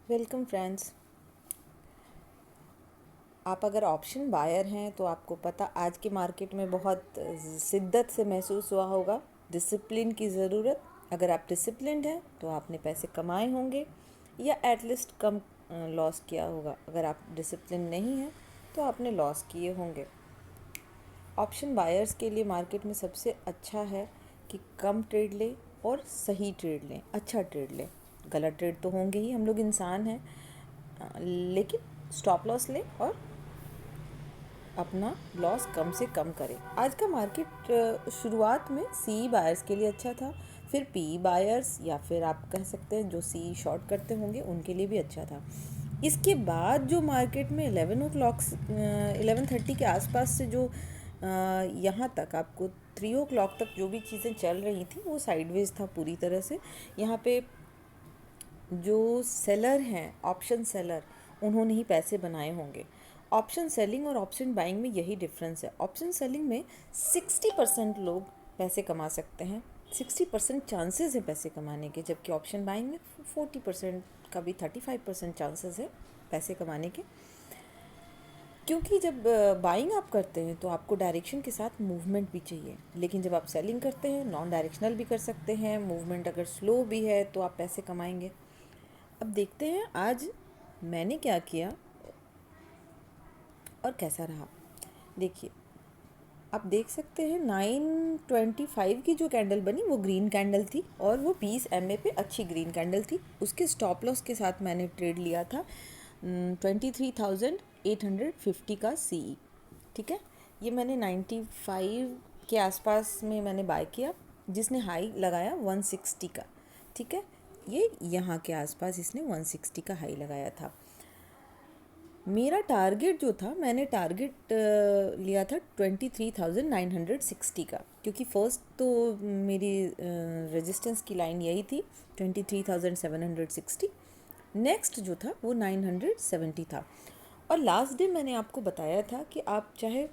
Welcome friends. आप अगर option buyer हैं तो आपको पता आज की मार्केट में बहुत शिद्दत से महसूस हुआ होगा डिसिप्लिन की ज़रूरत। अगर आप डिसिप्लिन्ड हैं तो आपने पैसे कमाए होंगे या एटलीस्ट कम लॉस किया होगा। अगर आप डिसिप्लिन नहीं हैं तो आपने लॉस किए होंगे। ऑप्शन बायर्स के लिए मार्केट में सबसे अच्छा है कि कम ट्रेड लें और सही ट्रेड लें, अच्छा ट्रेड लें। गलत ट्रेड तो होंगे ही, हम लोग इंसान हैं, लेकिन स्टॉप लॉस लें और अपना लॉस कम से कम करें। आज का मार्केट शुरुआत में सी बायर्स के लिए अच्छा था, फिर पी बायर्स या फिर आप कह सकते हैं जो सी शॉर्ट करते होंगे उनके लिए भी अच्छा था। इसके बाद जो मार्केट में 11:30 के आसपास से जो यहाँ तक आपको 3 o'clock तक जो भी चीज़ें चल रही थी वो साइडवेज था पूरी तरह से। यहाँ पे जो सेलर हैं, ऑप्शन सेलर, उन्होंने ही पैसे बनाए होंगे। ऑप्शन सेलिंग और ऑप्शन बाइंग में यही डिफरेंस है। ऑप्शन सेलिंग में 60% लोग पैसे कमा सकते हैं, 60% चांसेस है पैसे कमाने के, जबकि ऑप्शन बाइंग में 40% का भी 35% चांसेस है पैसे कमाने के। क्योंकि जब बाइंग आप करते हैं तो आपको डायरेक्शन के साथ मूवमेंट भी चाहिए, लेकिन जब आप सेलिंग करते हैं नॉन डायरेक्शनल भी कर सकते हैं, मूवमेंट अगर स्लो भी है तो आप पैसे कमाएंगे। अब देखते हैं आज मैंने क्या किया और कैसा रहा। देखिए, आप देख सकते हैं 9:25 की जो कैंडल बनी वो ग्रीन कैंडल थी और वो 20 MA पे अच्छी ग्रीन कैंडल थी। उसके स्टॉप लॉस के साथ मैंने ट्रेड लिया था 23,850 का CE। ठीक है, ये मैंने 95 के आसपास में मैंने बाय किया, जिसने हाई लगाया 160 का। ठीक है, ये यहाँ के आसपास इसने 160 का हाई लगाया था। मेरा टारगेट जो था, मैंने टारगेट लिया था 23,960 का, क्योंकि फर्स्ट तो मेरी रेजिस्टेंस की लाइन यही थी 23,760। नेक्स्ट जो था वो 970 था। और लास्ट डे मैंने आपको बताया था कि आप चाहे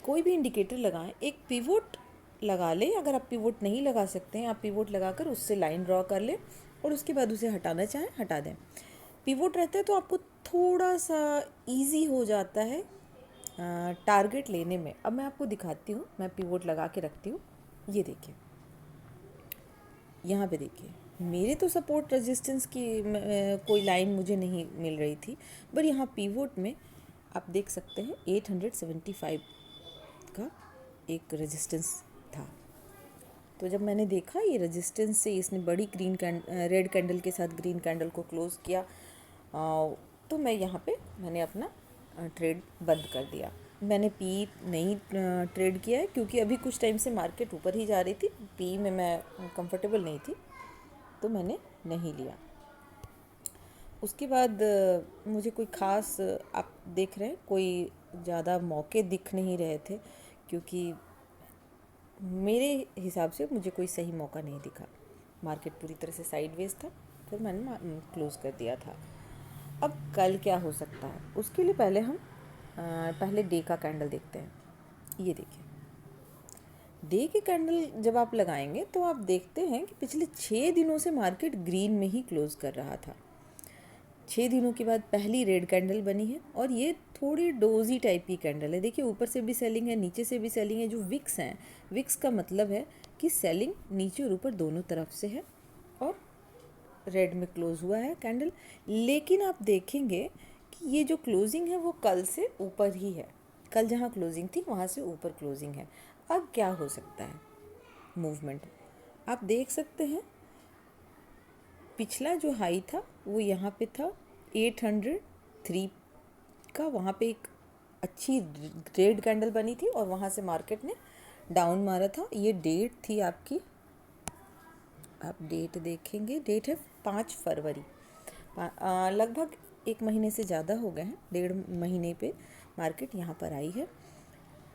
कोई भी इंडिकेटर लगाएं, एक पिवोट लगा लें। अगर आप पिवोट नहीं लगा सकते हैं, आप पिवोट लगाकर उससे लाइन ड्रॉ कर लें और उसके बाद उसे हटाना चाहें हटा दें। पिवोट रहता है तो आपको थोड़ा सा इजी हो जाता है टारगेट लेने में। अब मैं आपको दिखाती हूँ, मैं पिवोट लगा के रखती हूँ। ये देखिए, यहाँ पे देखिए, मेरे तो सपोर्ट रेजिस्टेंस की कोई लाइन मुझे नहीं मिल रही थी, पर यहाँ पिवोट में आप देख सकते हैं 875 का एक रेजिस्टेंस था। तो जब मैंने देखा ये रेजिस्टेंस से इसने बड़ी रेड कैंडल के साथ ग्रीन कैंडल को क्लोज़ किया, तो मैं यहाँ पे मैंने अपना ट्रेड बंद कर दिया। मैंने पी नहीं ट्रेड किया है, क्योंकि अभी कुछ टाइम से मार्केट ऊपर ही जा रही थी, पी में मैं कंफर्टेबल नहीं थी, तो मैंने नहीं लिया। उसके बाद मुझे कोई ख़ास आप देख रहे हैं कोई ज़्यादा मौके दिख नहीं रहे थे, क्योंकि मेरे हिसाब से मुझे कोई सही मौका नहीं दिखा। मार्केट पूरी तरह से साइडवेज था, फिर मैंने क्लोज़ कर दिया था। अब कल क्या हो सकता है उसके लिए पहले हम पहले डे का कैंडल देखते हैं। ये देखिए, डे के कैंडल जब आप लगाएंगे तो आप देखते हैं कि पिछले 6 दिनों से मार्केट ग्रीन में ही क्लोज़ कर रहा था। 6 दिनों के बाद पहली रेड कैंडल बनी है और ये थोड़ी डोजी टाइप की कैंडल है। देखिए, ऊपर से भी सेलिंग है, नीचे से भी सेलिंग है। जो विक्स हैं, विक्स का मतलब है कि सेलिंग नीचे और ऊपर दोनों तरफ से है और रेड में क्लोज़ हुआ है कैंडल। लेकिन आप देखेंगे कि ये जो क्लोजिंग है वो कल से ऊपर ही है। कल जहाँ क्लोजिंग थी वहाँ से ऊपर क्लोजिंग है। अब क्या हो सकता है मूवमेंट, आप देख सकते हैं पिछला जो हाई था वो यहाँ पे था 803 का। वहाँ पे एक अच्छी रेड कैंडल बनी थी और वहाँ से मार्केट ने डाउन मारा था। ये डेट थी आपकी, आप डेट देखेंगे, डेट है 5 फरवरी। लगभग 1 महीने से ज़्यादा हो गए हैं, 1.5 महीने पे मार्केट यहाँ पर आई है।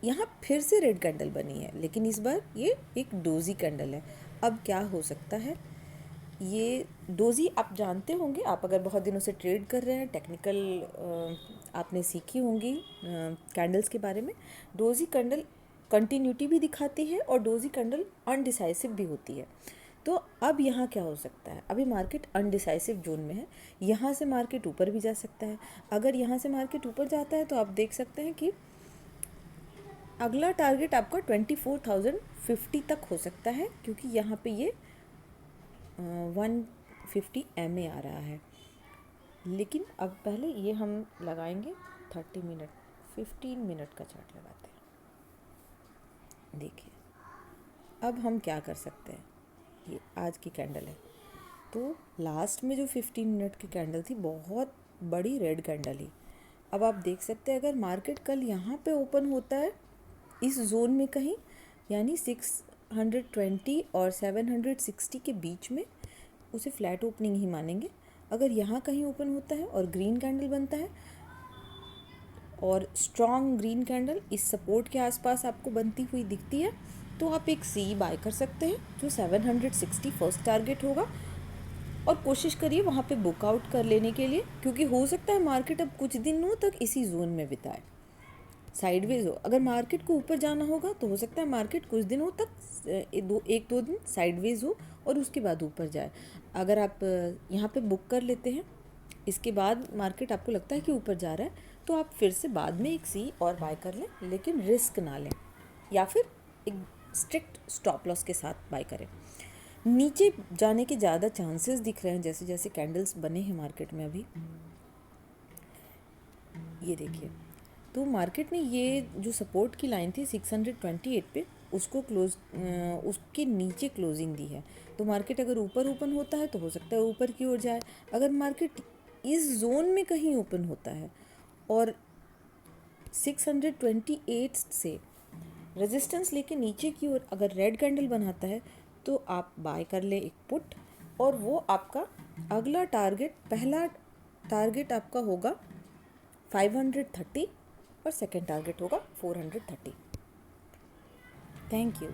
यहाँ फिर से रेड कैंडल बनी है, लेकिन इस बार ये एक डोजी कैंडल है। अब क्या हो सकता है, ये डोजी आप जानते होंगे, आप अगर बहुत दिनों से ट्रेड कर रहे हैं, टेक्निकल आपने सीखी होंगी कैंडल्स के बारे में। डोजी कैंडल कंटिन्यूटी भी दिखाती है और डोजी कैंडल अनडिसाइसिव भी होती है। तो अब यहाँ क्या हो सकता है, अभी मार्केट अनडिसाइसिव जोन में है, यहाँ से मार्केट ऊपर भी जा सकता है। अगर यहाँ से मार्केट ऊपर जाता है तो आप देख सकते हैं कि अगला टारगेट आपका 24,050 तक हो सकता है, क्योंकि यहाँ पे ये 150 MA आ रहा है। लेकिन अब पहले ये हम लगाएंगे 30 मिनट 15 मिनट का चार्ट लगाते हैं। देखिए अब हम क्या कर सकते हैं, ये आज की कैंडल है, तो लास्ट में जो 15 मिनट की कैंडल थी बहुत बड़ी रेड कैंडल ही। अब आप देख सकते हैं अगर मार्केट कल यहाँ पे ओपन होता है इस जोन में कहीं, यानी 620 और 760 के बीच में, उसे फ्लैट ओपनिंग ही मानेंगे। अगर यहाँ कहीं ओपन होता है और ग्रीन कैंडल बनता है और स्ट्रॉन्ग ग्रीन कैंडल इस सपोर्ट के आसपास आपको बनती हुई दिखती है, तो आप एक सी बाय कर सकते हैं जो 760 फर्स्ट टारगेट होगा, और कोशिश करिए वहाँ पे बुक आउट कर लेने के लिए, क्योंकि हो सकता है मार्केट अब कुछ दिनों तक इसी जोन में बिताए, साइडवेज हो। अगर मार्केट को ऊपर जाना होगा तो हो सकता है मार्केट कुछ दिनों तक एक दो दिन साइडवेज हो और उसके बाद ऊपर जाए। अगर आप यहाँ पे बुक कर लेते हैं, इसके बाद मार्केट आपको लगता है कि ऊपर जा रहा है, तो आप फिर से बाद में एक सी और बाय कर लें, लेकिन रिस्क ना लें, या फिर एक स्ट्रिक्ट स्टॉप लॉस के साथ बाय करें। नीचे जाने के ज़्यादा चांसेस दिख रहे हैं जैसे जैसे कैंडल्स बने हैं मार्केट में अभी। ये देखिए, तो मार्केट ने ये जो सपोर्ट की लाइन थी 628 पे, उसको उसके नीचे क्लोजिंग दी है। तो मार्केट अगर ऊपर ओपन होता है तो हो सकता है ऊपर की ओर जाए। अगर मार्केट इस जोन में कहीं ओपन होता है और 628 से रेजिस्टेंस लेके नीचे की ओर अगर रेड कैंडल बनाता है तो आप बाय कर ले एक पुट, और वो आपका अगला टारगेट, पहला टारगेट आपका होगा 530 और सेकेंड टारगेट होगा 430। Thank you.